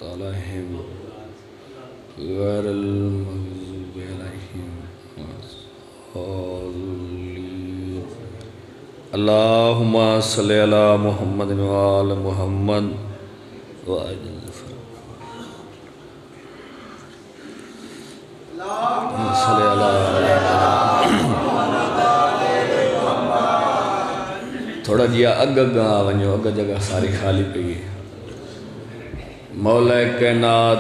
عليهم غير المغضوب عليهم ولا الضالين اللهم صل على محمد وآل محمد وأجل صلی اللہ تھوڑا جیا اگا ونجو اگا جگہ ساری خالی پہ گئی مولا کائنات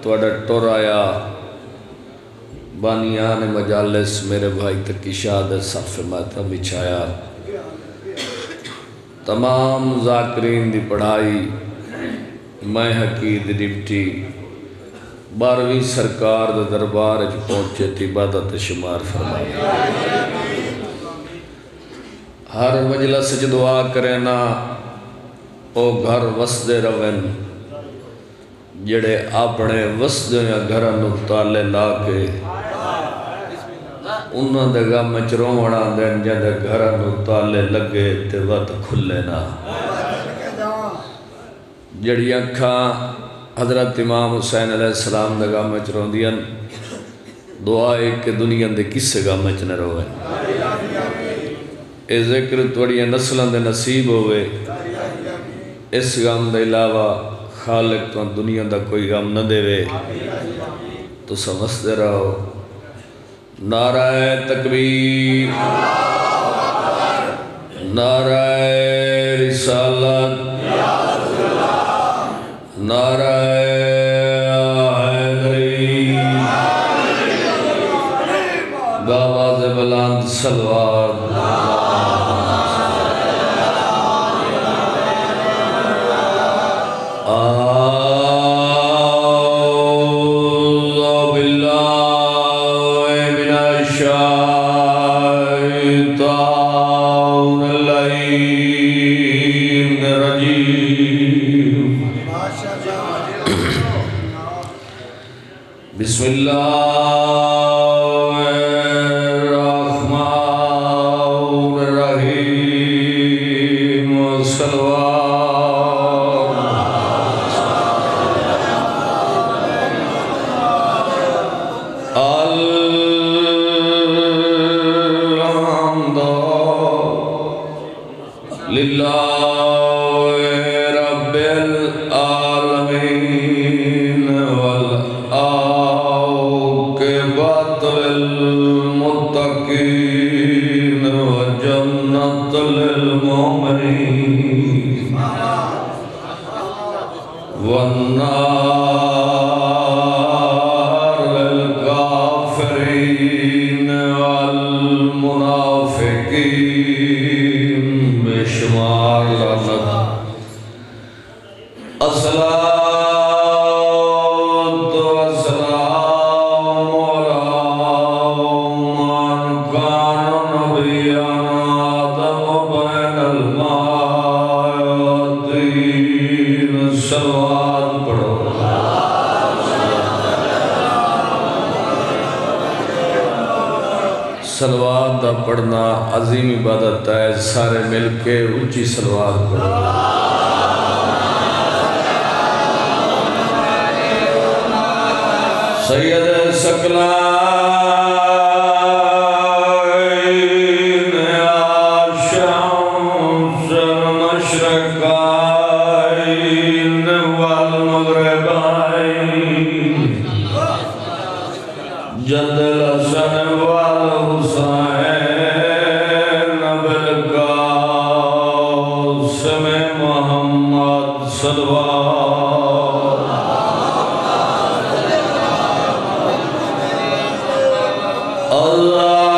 توڑا ٹور آیا بانیان مجالس میرے بھائی تک شہادت صف ماتم بچھایا تمام ذاکرین دی پڑھائی میں حقید ڈپٹی 12ویں سرکار دا دربار اچھ پہنچے تھی عبادت شمار فرمائی ہر مجلس اچھ دعا کرنا او گھر وسدے روین جڑے اپنے وسدے یا گھرانو تالے لا کے انہوں دے گا مچروں وڑا دین جدے گھرانو تالے لگے تے وقت کھلے نا جڑی اکھاں حضرت امام حسین علیہ السلام دے گا مچروں دین دعائے کہ دنیا دے کس سے گا مچنے روئے اے ذکر توڑیاں نسلوں دے نصیب ہوئے اس غم دے علاوہ خالق تو دنیا دا کوئی غم نہ دے وے تو سمجھتے رہو نعرہ تکبیر نعرہ رسالت نعرہ حیدری باواز بلند سلوات بسم اللہ الرحمن الرحیم صلوات الحمد للہ رب العالمین المتقين وجنة للمؤمنين والنار للكافرين والمنافقين بشمار لعنت صلوات دا پڑھنا عظیم عبادت ہے سارے مل کے اونچی صلوات پڑھو سید ثقلین الشمس المشرقین والمغربین جد الحسن والحسین بالقاسم محمد صلوات اللہ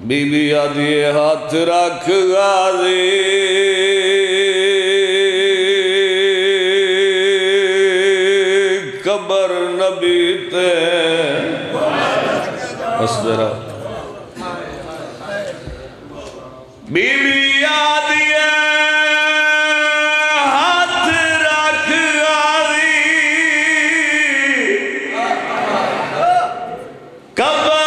بی بی آدھی ہاتھ رکھ غازی قبر نبی تے بس ذرا بی بی آدھی ہاتھ رکھ غازی قبر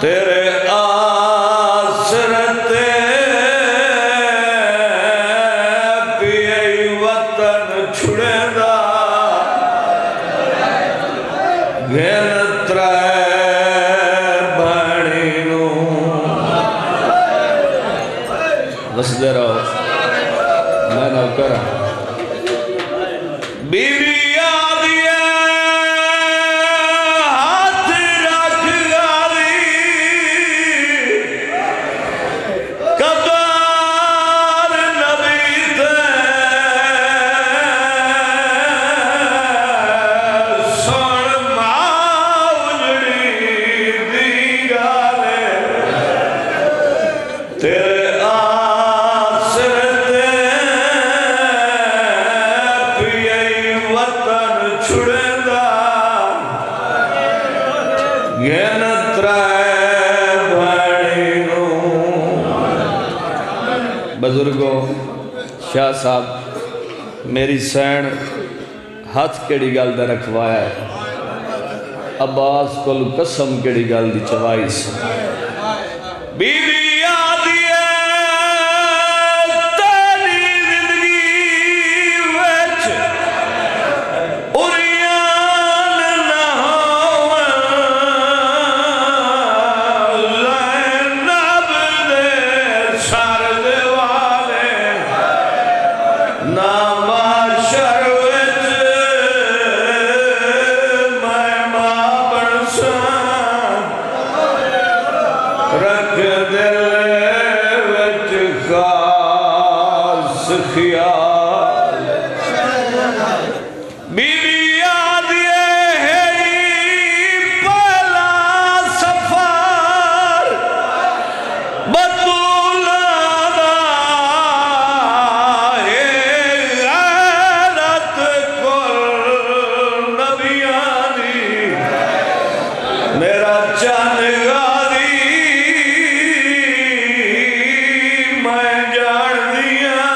تیرے آسرت پیئی وطن چھڑے دا گھن ترائے بھانی نو بس دے رہو میں نہ کرا بیوی بزرگوں شاہ صاحب میری سین ہاتھ کیڑی گل دا رکھوایا ہے عباس کل قسم کیڑی گل دی چوائی سے بی بی آدھی ہے تیری زندگی ویچ اریان نہ ہوئے لینب دے سار دے ناماشر وچ میں مابن سان رکھ دل وچ خاص خیال بیوی آدھی ہے پہلا سفر بطولہ دا میرا چند غازی میں جان دیا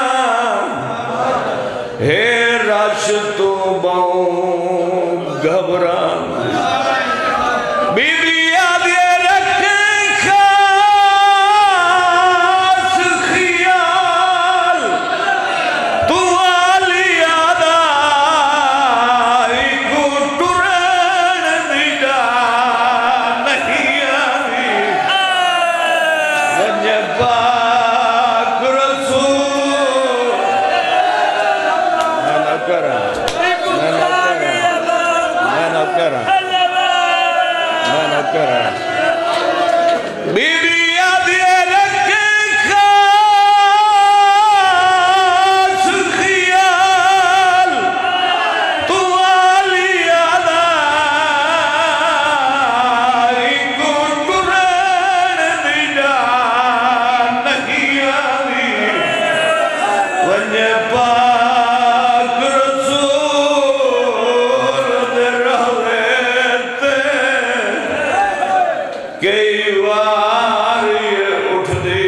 ونجے پاک رسول میں نہ کرا بی بی آدھے رکھے خاص خیال تو والی آدھائی کو قرآن دیجا نہیں آدھی ونجے پاک رسول دے رہویتے کئی واری اٹھ دی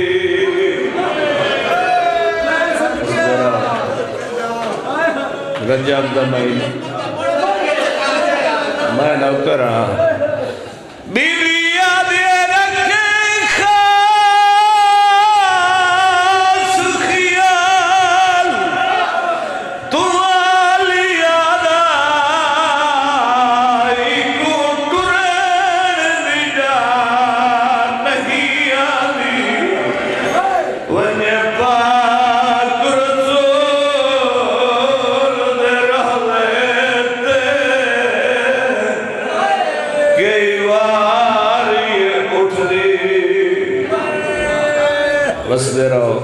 رجب دا مہینہ میں نہ کراں بی بی آدھے رکھے خاص خیال تو والی آدھائی کو قرآن دیجا نہیں آدھی ونجے پاک رسول دے رہویتے کئی واری اٹھ دی بس دے رہو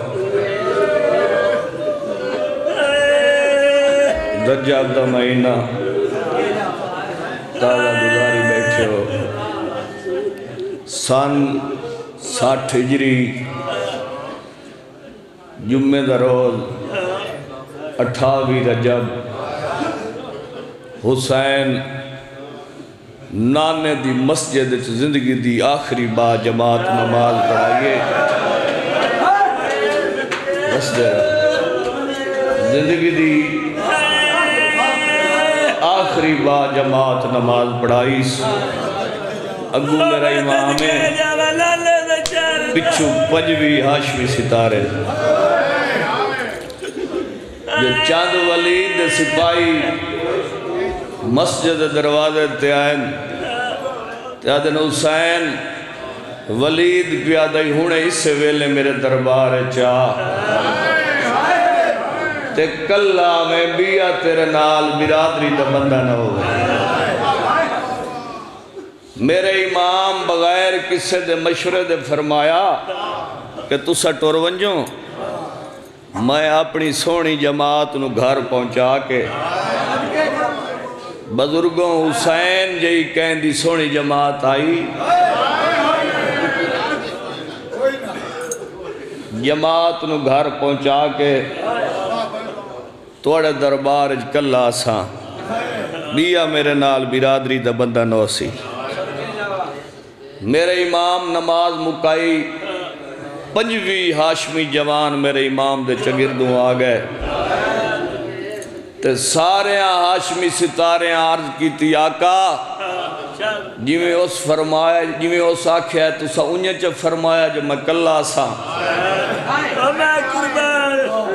رجب دا مہینہ تازہ گزاری بیٹھے ہو سن 60 ہجری جمعہ دا روز 28 رجب حسین نانے دی مسجد زندگی دی آخری با جماعت نماز پڑھائیے بس دے رہا زندگی دی آخری با جماعت نماز پڑھائیس اگو میرا امام ہے پچھو پنجوی ہاشمی ستارے جو چاند ولید دے سپاہی مسجد دروازے تیائن تیادن حسین ولید پیادائی ہونے اس سے ویلے میرے دربار چاہ تے کلہ میں بیا تیرے نال برادری دا بندہ نہ ہو میرے امام بغیر کسے دے مشورے دے فرمایا کہ تُسا ٹور ونجوں میں اپنی سونی جماعت نو گھر پہنچا کے بزرگوں حسین جئی کہیں دی سونی جماعت آئی جماعت نو گھر پہنچا کے توڑے دربار کل آساں بیا میرے نال برادری دا بندہ نو سی میرے امام نماز مکائی پنجوی ہاشمی جوان میرے امام دے چگردوں آگئے تے سارے ہاشمی ستارے عرض کی تھی آقا جیویں اس فرمایا جیویں اس آکھیا ہے تو سا انہیں چا فرمایا جو میں کل آساں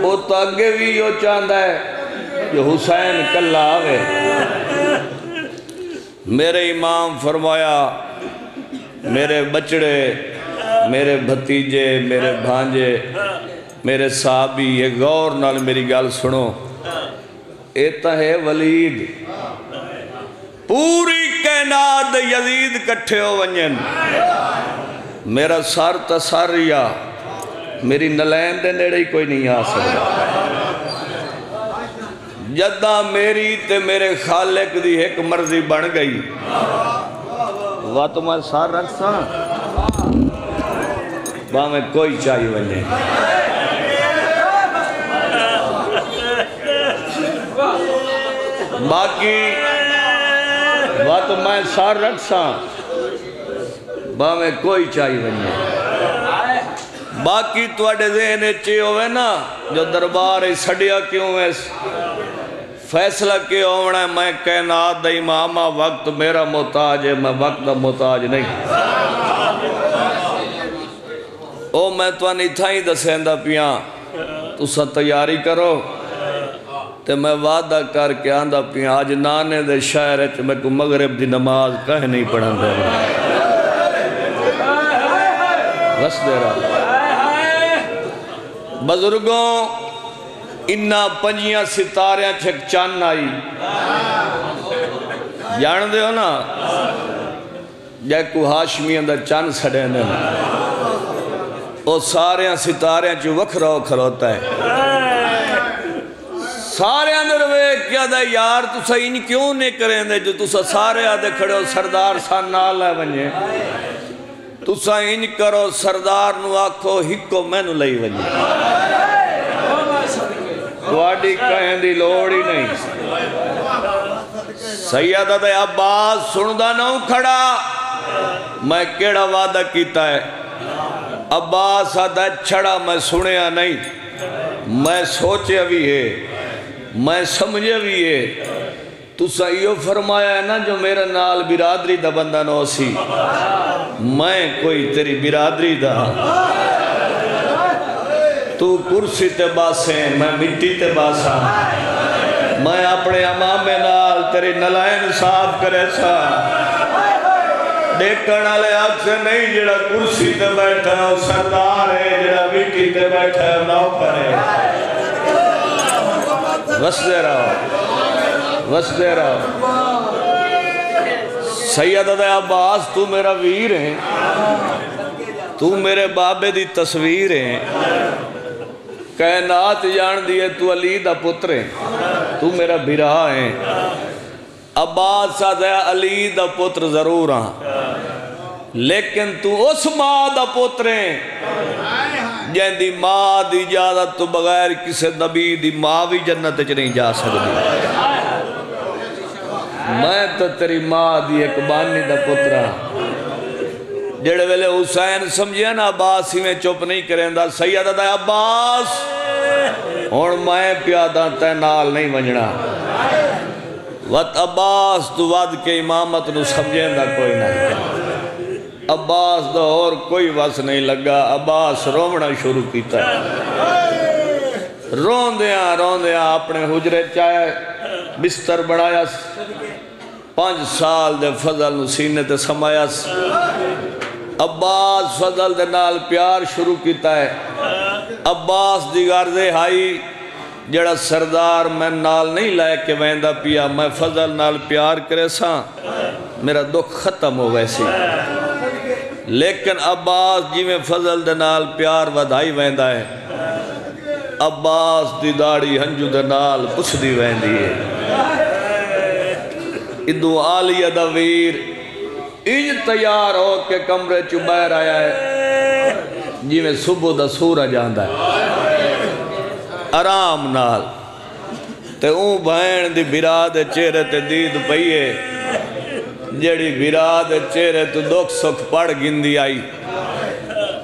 وہ تو اگے بھی یہ چاندہ ہے جو حسین کل آوے میرے امام فرمایا میرے بچڑے میرے بھتیجے میرے بھانجے میرے صحابی یہ غور نال میری گال سنو ایتا ہے ولید پوری کائنات یزید کٹھے ہو ونجن میرا سار تساریا میری نلین دے نیڑے ہی کوئی نہیں آ سکتا جدہ میری تے میرے خالق دی ایک مرضی بن گئی وہ تو میں سار رکھ سا وہاں میں کوئی چاہیے ونجن باقی وہ تو میں سار رکھ سا وہاں میں کوئی چاہیے ونجن باقی تو اڈے ذہن چے ہوئے نا جو دربار سڑیا کیوں ہے فیصلہ کیوں ہونا ہے میں کائنات دا امامہ وقت میرا محتاج ہے میں وقت دا محتاج نہیں او میں تو نہیں تھا ہی دسیندہ پیاں تو سا تیاری کرو تے میں وعدہ کر کے آندہ پیاں آج نانے دے شاعر ہے میں کو مغرب دی نماز کہیں نہیں پڑھن دے بس دے رہا بزرگوں انہا پنجیاں ستاریاں چھک چان آئی جان دے ہو نا جائے کو ہاشمی اندر چان سڑے نے او ساریاں ستاریاں چو وکھرا کھروتا ہے سارے اندر وے کیا دا یار تو سا ان کیوں نہیں کریں دے جو تو سا سارے آدھے کھڑے ہو سردار سا نال ہے بنجے تو سا ان کرو سردار نو آکھو ہکو میں نو لئی بنجے تو آڈی کہیں دی لوڑی نہیں سیدہ دے عباس سندہ نہ کھڑا میں کیڑا وعدہ کیتا ہے عباس آدھا چھڑا میں سنیا نہیں میں سوچے بھی ہے میں سمجھے بھی ہے تو سائیو فرمایا ہے نا جو میرا نال برادری دا بندہ نو سی میں کوئی تیری برادری دا تو کرسی تے باسیں میں مٹی تے باساں میں اپنے امام نال تیری نلائن صاف کرے سا دیکھن آلے آگ سے نہیں جڑا کرسی تے بیٹھا ہے سردار ہے جڑا مٹی تے بیٹھا ہے نوکر ہے وس دے رہا سیدہ عباس تو میرا ویر ہے تو میرے بابے دی تصویر ہے کائنات جان دیئے تو علی دا پتر ہے تو میرا بھرا ہے عباس سادہ علی دا پتر ضرور ہاں لیکن تو اس ماں دا پتر ہے جن دی ماں دی اجازت تو بغیر کسی نبی دی ماں بھی جنت چ نہیں جا سکتی میں تو تیری ماں دی ایک بانی دا پترا جڑے ویلے حسین سمجھے نا عباس ہی میں چپ نہیں کریں دا سیدہ دا عباس اور میں پیادہ تے نال نہیں ونجنا وقت عباس تو ود کے امامت نو سمجھیں دا کوئی نہیں عباس دا اور کوئی وس نہیں لگا عباس رومنا شروع کیتا ہے رون دیاں اپنے حجرے چاہے بستر بڑھایا 5 سال دے فضل نو سینے تے سمایا عباس فضل دے نال پیار شروع کیتا ہے عباس دی غرضے ہائی جڑا سردار میں نال نہیں لائے کہ ویندہ پیا میں فضل نال پیار کرے ساں میرا دکھ ختم ہو ویسی لیکن عباس جی میں فضل دے نال پیار ودھائی ویندہ ہے عباس دی داڑی ہنجو دے نال پچھ دی ویندی ہے ادو آلیہ دا ویر انج تیار ہو کے کمرے چو باہر آیا ہے جی میں صبح دا سورج آندہ ہے آرام نال تے اون بہن دی براد چہرے تے دید پئیے جڑی براد چہرے تو دکھ سکھ پڑ گندی آئی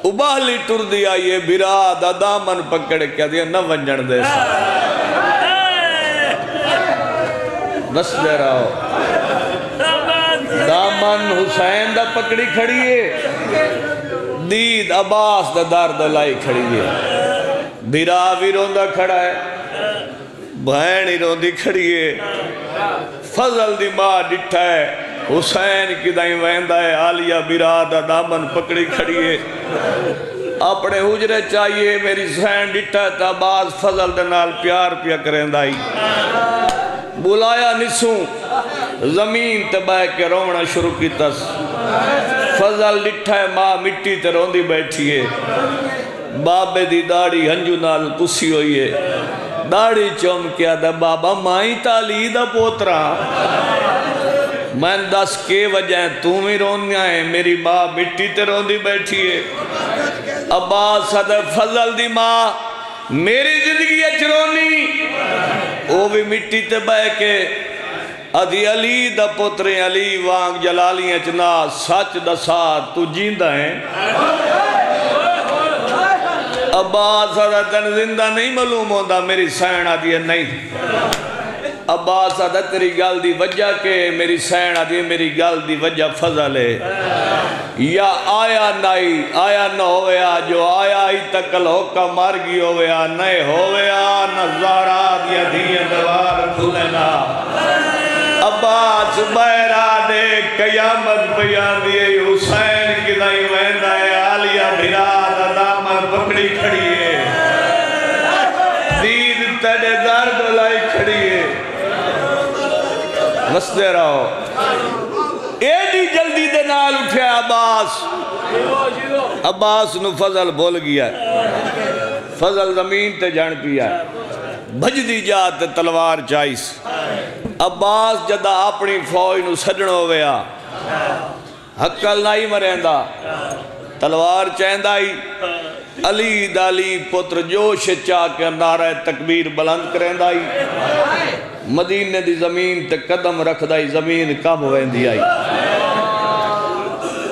ابالی ٹر دی آئیے براد دامن پکڑ کیا دیا نہ ونجن دے سا بس دے رہا ہو دامن حسین دا پکڑی کھڑیے دید عباس دا دار دلائی کھڑیے بھرا بھی روندہ کھڑا ہے بہنی روندی کھڑیے فضل دی ماں ڈٹھا ہے حسین کی دائیں ویندہ ہے آلیہ برادہ دامن پکڑی کھڑیے اپنے حجرے چاہیے میری حسین ڈٹھا ہے تا باز فضل دنال پیار پیا کریں دائی بلایا نسوں زمین تباہ کے رومنا شروع کی تس فضل ڈٹھا ہے ماں مٹی تے روندی بیٹھیے بابے دی داڑی ہنجو نال پسی ہوئیے داڑی چوم کیا دا بابا مائیں تالی دا پوترا میں دس کے وجہ تمہیں رونیا ہے میری ماں مٹی تے روندی بیٹھیے عباس صدر فضل دی ماں میری زندگی اچرونی وہ بھی مٹی تے بہ کے ادھی علی دا پترے علی وانگ جلالی اچنا سچ دا ساتھ تو جیندہ ہیں عباس صدر تن زندہ نہیں معلوم ہوندہ میری سین آدھی ہے نہیں عباس صدر تیری گال دی وجہ کے میری سین آدھی ہے میری گال دی وجہ فضل ہے یا آیا نائی آیا نہ ہویا جو آیا ہی تکل ہوکا مارگی ہویا نئے ہویا نظارات یا دیا دوار کھلنا عباس بہرہ دے قیامت بیان دیئے حسین کی دائی ویندہ ہے آلیہ بھرا دامن پکڑی کھڑی ہے وسدے رہو ایڈی جلدی دے نال اٹھیا عباس نو فضل بھول گیا فضل زمین تے جان پیا بھج دی جات تلوار چائیس عباس جدہ اپنی فوج نو سجنو ہویا حقل نہیں مریندا تلوار چیندائی علی دالی پتر جوش چاہ کے نعرہ تکبیر بلند کریندائی مدینے دی زمین تے قدم رکھ دائی زمین کم ویندی آئی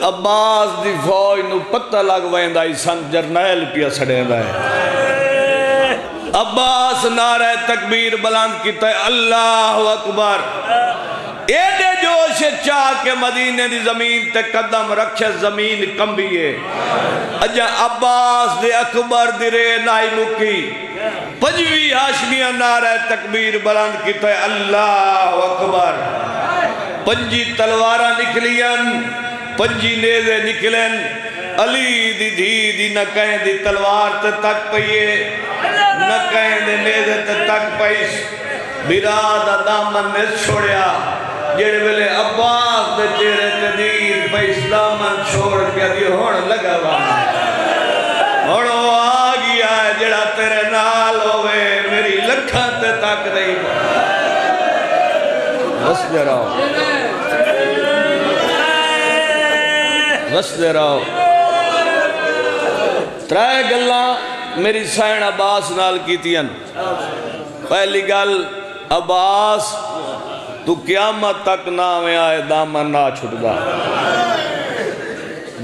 عباس دی فوج نو پتہ لگ ویندائی سن جرنیل پیا سڑیندائی عباس نعرہ تکبیر بلند کیتا ہے اللہ اکبر ایڈے جوش چاہ کے مدینے دی زمین تے قدم رکھے زمین کمبیے اجا عباس دے اکبر دی رے نائی مکی پجوی ہاشمیہ نعرہ تکبیر بلند کیتا ہے اللہ اکبر پنجی تلوارہ نکلین پنجی نیزے نکلین علی دی دھی دی نہ کہیں دی تلوار تے تک پئیے نہ کہیں دی نیزے تے تک پئیس بیرادہ دامن نے چھوڑیا جڑے ویلے عباس دے چہرے تے دیر پئیس دامن چھوڑ کے دی ہون لگا وہاں ہون وہ آگیا ہے جڑا تیرے نال ہوئے میری لکھاں تے تک رہی بس دے رہو بس دے رہو ترائے گلہ میری سائن عباس نال کیتین پہلی گل عباس تو قیامت تک نامے آئے دامن نہ چھٹ گا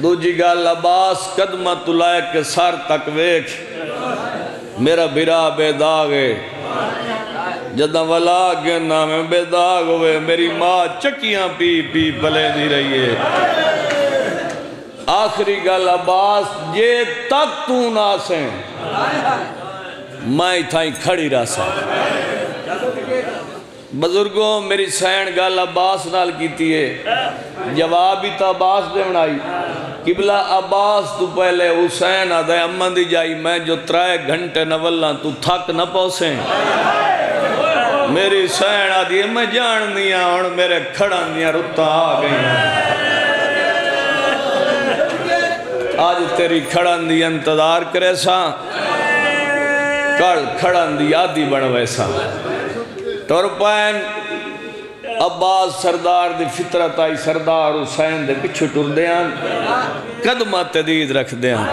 دوجی گل عباس قدمہ تلائے کے سر تک ویکھ میرا برا بے داغے جدہ ولا کے نامے بے داغ ہوئے میری ماں چکیاں پی پی پلے دی رہی ہے آخری گل عباس جے تک تو نہ سیں میں تھائیں کھڑی رہ سا بزرگوں میری سین گل عباس نال کیتی ہے جواب ہی تو عباس دے بنائی قبلہ عباس تو پہلے حسین آدھے امن دی جائی میں جو 3 گھنٹے نولنا تو تھک نہ پوسیں میری سین آدھی میں جان دیا اور میرے کھڑان دیا رتا آ گئی آج تیری کھڑان دی انتظار کرے سا کل کھڑان دی آدھی بڑھوے سا ٹورپین عباس سردار دی فطرت آئی سردار حسین دے پچھو ٹر دیاں قدمہ تدید رکھ دیاں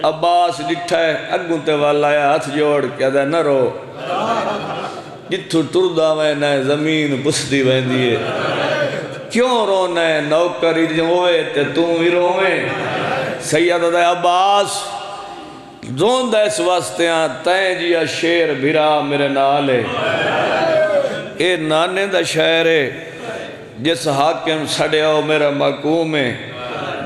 عباس لٹھا ہے اگوں تے والا ہے ہاتھ جوڑ کیا دے نہ رو جتھو ٹر دا میں نئے زمین بسدی ویندی ہے کیوں رونا ہے نوکری جو ہوئے تے تم ہی روئے سید عباس زون دا اس واسطے آن تین جیا شیر بھرا میرے نالے اے نانے دا شہر ہے جس حاکم سڑے ہو میرا محکوم ہے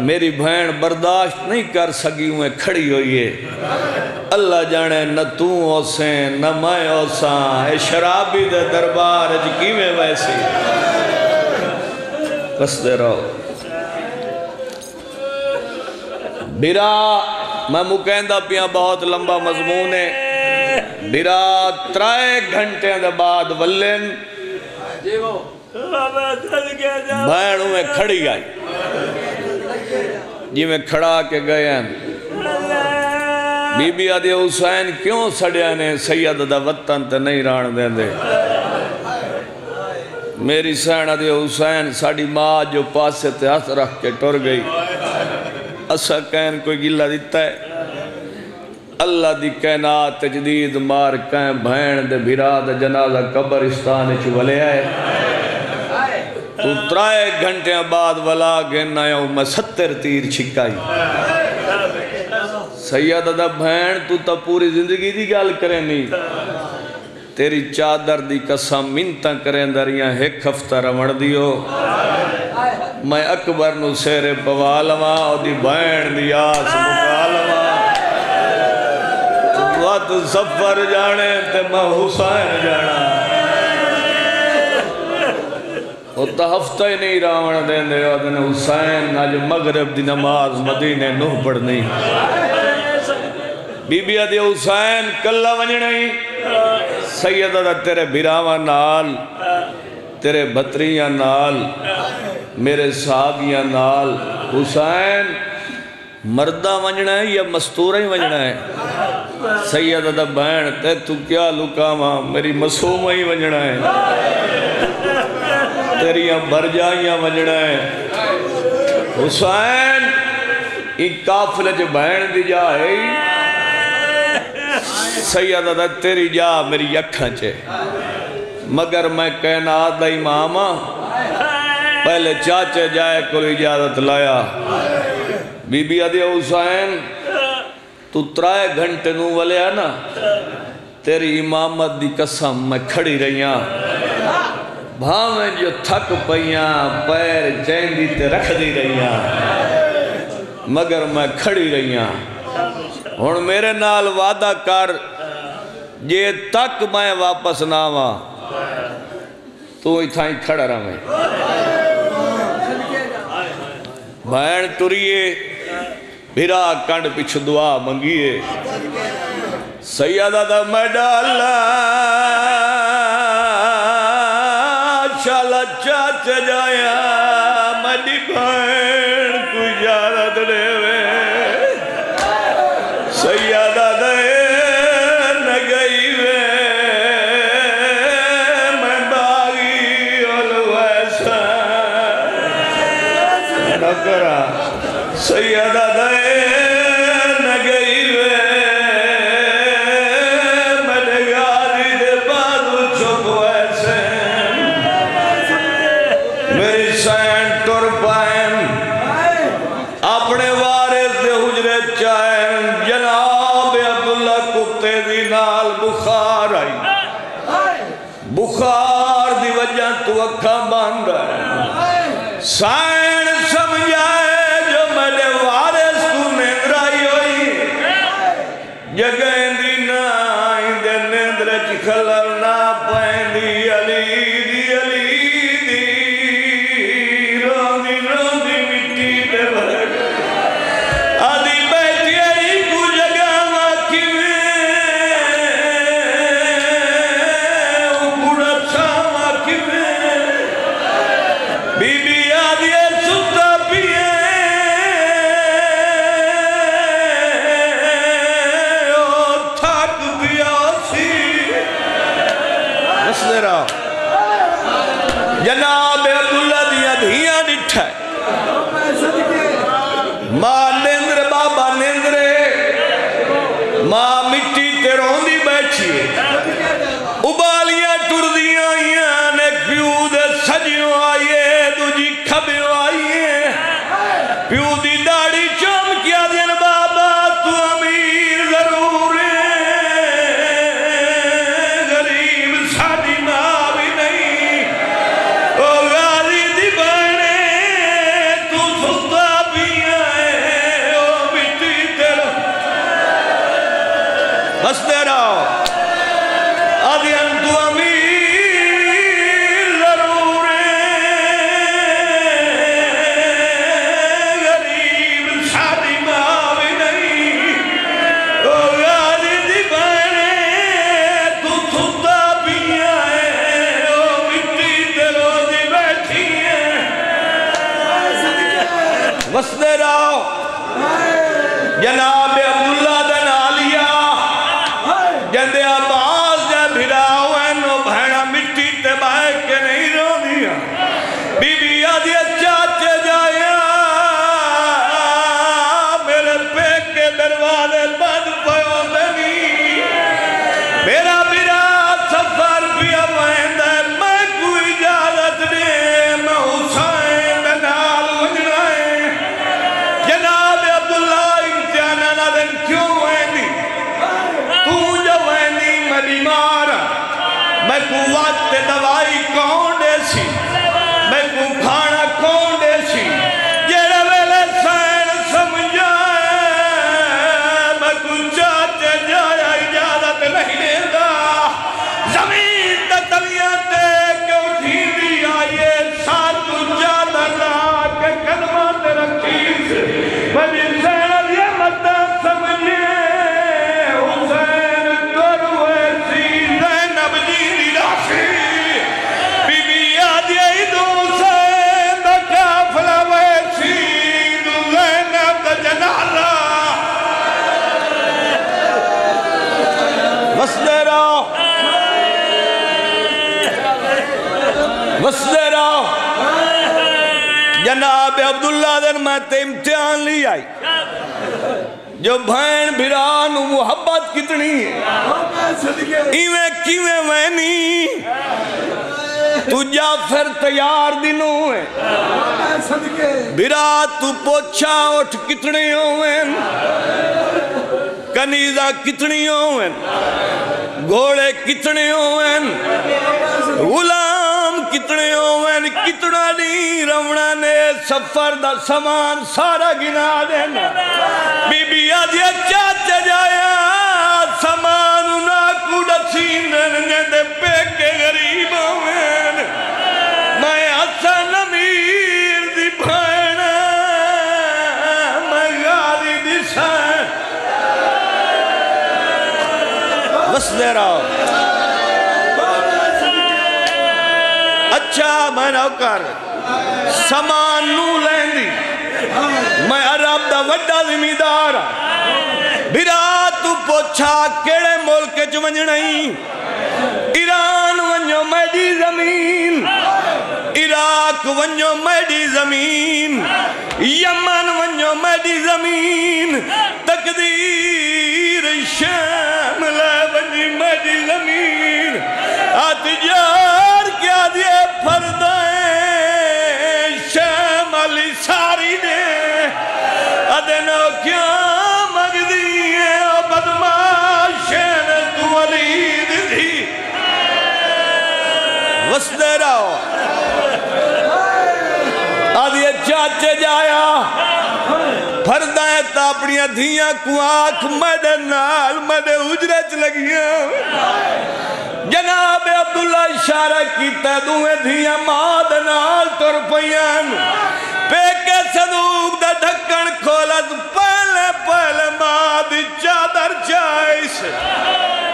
میری بہن برداشت نہیں کر سکی ہوئے کھڑی ہوئی ہے اللہ جانے نہ تو ہو سیں نہ میں ہو ساں اے شرابی دے دربار جکی میں ویسی بس دے رہو برا میں مکیندہ پیا بہت لمبا مضمون ہے برا 3 گھنٹے دے بعد ولن بہنوں میں کھڑی آئی جی میں کھڑا کے گئے ہیں بی بی آدھی حسین کیوں سڑیا نے سید دا وطن تے نہیں ران دیں دے میری سین آدھی حسین ساڑی ماں جو پاسے تے ہاتھ رکھ کے ٹر گئی اسا کہن کوئی گلہ دیتا ہے اللہ دی کائنات تجدید مار کہیں بہن دے بھرا دے جنازہ قبرستان چولے آئے تو 3 گھنٹے بعد ولا گھننا ہے میں 70 تیر چھکائی سیدہ دا بہن تو پوری زندگی دی گال کریں نہیں تیری چادر دی قسم منتاں کریں دریاں 1 ہفتہ رمڑ دیو میں اکبر نو سیرے پوالما اور دی بہن دی آس مکالما تو سفر جانے تے میں حسین جانا وہ تا ہفتہ ہی نہیں راوڑ دیں دے آدھن حسین آج مغرب دی نماز مدینے نوح پڑھ نہیں بی بی آدھی حسین کلہ ونج نہیں سیدہ دا تیرے بھراوہ نال تیرے بطریاں نال میرے صحابیاں نال حسین مردہ ونجنا ہے یا مستورہ ہی ونجنا ہے سیدہ دا بہن تے تو کیا لکاما میری مسومہ ہی ونجنا ہے تیریاں برجائیاں ونجنا ہے حسین ایک قافلے جو بہن دی جائے سیدہ دا تیری جا میری اکھاں چے مگر میں کائنات دا امام پہلے چاچے جائے کو اجازت لایا بی بی آدھیا حسین تو 3 گھنٹے نو والیا نا تیری امامت دی قسم میں کھڑی رہیاں بھاویں جو تھک پئیاں پیر چیندی تے رکھ دی رہیاں مگر میں کھڑی رہیاں ہن میرے نال وعدہ کر جے تک میں واپس نہ آواں تو اتھائیں کھڑا رہے بہن ٹریے بھیرا کنڈ پچھ دعا منگیے سیدہ دا میں ڈالا شالا چاچے جایا مجھے بہن کو اجازت دے وے سیدہ دے نگئی وے میں باغی الویسا نکرہ سیدہ دے نگئی وے میں نگاری دے بازو چھپ ویسے میری سین ٹر پائن اپنے وارث دے حجرے چائن جناب عبداللہ کتے دی نال بخار آئی بخار دی وجہ تو اکھا باندھ ہے سین سمجھائے جو میرے وارث کو نیندرائی ہوئی جگہیں دی نائی دے نیندرے چکھلر نہ پائیں دی علی دی روندی مٹی دے بھر آدھی بیٹی آئی کو جگہ واقعی اکڑا چھا واقعی بی بی آدھی ستا پیے اور تھک دیا سی مسئلہ رہا جناب عبداللہ دیا دھیاں نٹھا ہے ماں نیندر بابا نیندرے ماں مٹی تے روندی بیٹھی ابالیاں ٹر دیاں آئیاں ایک پیو دے سجیوں آئیے دوجی کھبیوں آئیے پیو دی داڑی چوم کیا دین بابا تو امیر ضرور غریب ساڑی ماں بھی نہیں او غازی دی بہنے تو ستا بھی آئے او مٹی تیرا بس تیرا آدھین تو امیر ضرور غریب ساڑی ماں بھی نہیں او غازی دی بہنے تو ستا بھی آئے او مٹی تیرو دی بیٹھی ہے وسدے راؤ جناب عبداللہ دن آلیا جندے آباز جا بھراؤ اینو بھیڑا مٹی تے بائے کے نہیں رو دیا بی بی آدھی چاچے جایا میرے پیک کے دروازے بند پہو دنی میرا بھرا سفر بھی آوائند ہے میں کوئی اجازت دے میں حسین دنال ونجنائے جناب عبداللہ امتحانہ نہ دن کیوں ویندی تو جو ویندی میں بیمار میں کو وقت دوائی کون دے سی میں کو کھانا کون دے سی جیڑے ویلے سین سمجھائے میں کو چاچے جایا اجازت نہیں دے گا زمین تتلیاں تے کیوں تھی دی آئیے ساتھ جادہ لا کے کلمہ تے رکھی سے میں سین یہ مدہ سمجھے حسین تروے سی زینب جی دی راسی بی بی عبداللہ دن میں تے امتحان لی آئی جو بھین بھرانو محبت کتنی ہے ایویں کیویں وینی تو جعفر تیار دنوں ہے بھرا تو پوچھا اٹھ کتنی ہوئیں کنیزہ کتنی ہوئیں گھوڑے کتنے ہوئیں غلام کتنے ہوئیں کتنا نہیں رونا نے سفر دا سامان سارا گنا دینا بی بی آدھی چاچے جایا سامان انہا کوڑا سینن دے پیکے غریب ہوئیں میں حسن امیر دی بھائنا میں غاری دی سائن بس دے رہا اچھا میں نوکر سامان نو لیندی میں عرب دا وڈا زمیندار بھرا تو پوچھا کیڑے ملک جو منجنئی ایران ونجو میڈی زمین عراق ونجو میڈی زمین یمن ونجو میڈی زمین تقدیر شام لے ونجی میڈی زمین آتجار کیا دیے پردائیں شام علی ساری نے ادنو کیا مگدی ہے بدماشین تو ولید تھی وسدے رہو آدھے چاچے جایا پھردائیں تا اپنی دھیاں کو آنکھ میڈے نال میڈے اجرچ لگیاں جناب عبداللہ اشارہ کیتا دوئے دھیاں ماد نال تر پیان پیکے صدوق دا ڈھکن کھولت پہلے پہلے ماد چادر چائس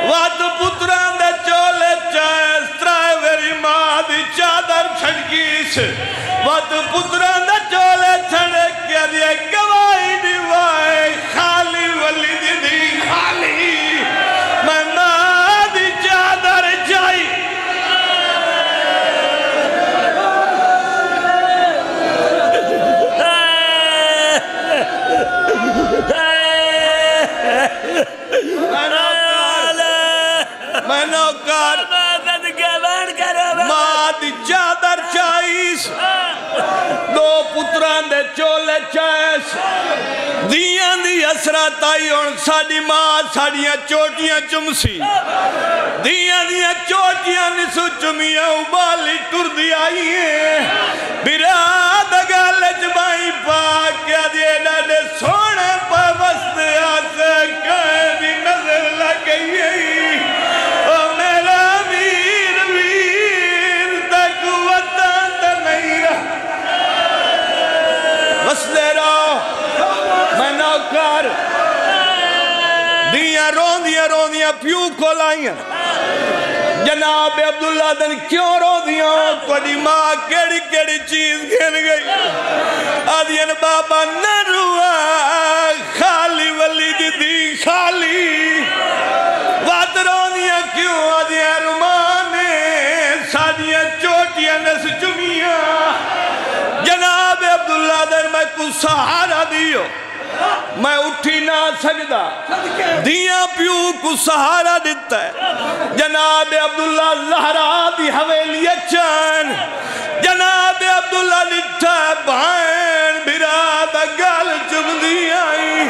وات پتران دے چولے چائس ترائے ویری ماد چادر چھڑکیس وات پتران دے چولے چھڑک کیا دیا گوائی دیوائی خالی ولی دی خالی میں ماد چادر چائی میں نوکر ماد چادر چائیس دو پتران دے چولے چائیس دیاں دی اسرات آئی اور ساڑی ماں ساڑیاں چوٹیاں چمسی دیاں دیاں چوٹیاں نسو چمیاں ابالی ٹر دی آئی ہیں براد گالج بائی پاک کیا دیے ڈاڑے سوڑے پہ وست آسے کہیں دی نظر لگئی ہے وسلے رہو میں نوکر دیاں روندیاں پیو کو لائیاں جناب عبداللہ دن کیوں روندیاں کوئی ماں کیڑی کیڑی چیز گھن گئی آدھین بابا نہ روا خالی ولی دی خالی وات روندیاں کیوں آدھین رمانے ساڑیاں چوٹیاں نس چمیاں جناب عبداللہ دن میں کو سہارا دیو میں اٹھی نہ سجدہ دیاں پیو کو سہارا دیتا ہے جناب عبداللہ زہرا دی حویلی اچھان جناب عبداللہ لٹھا بھائن بھرا دا گال چم دی آئی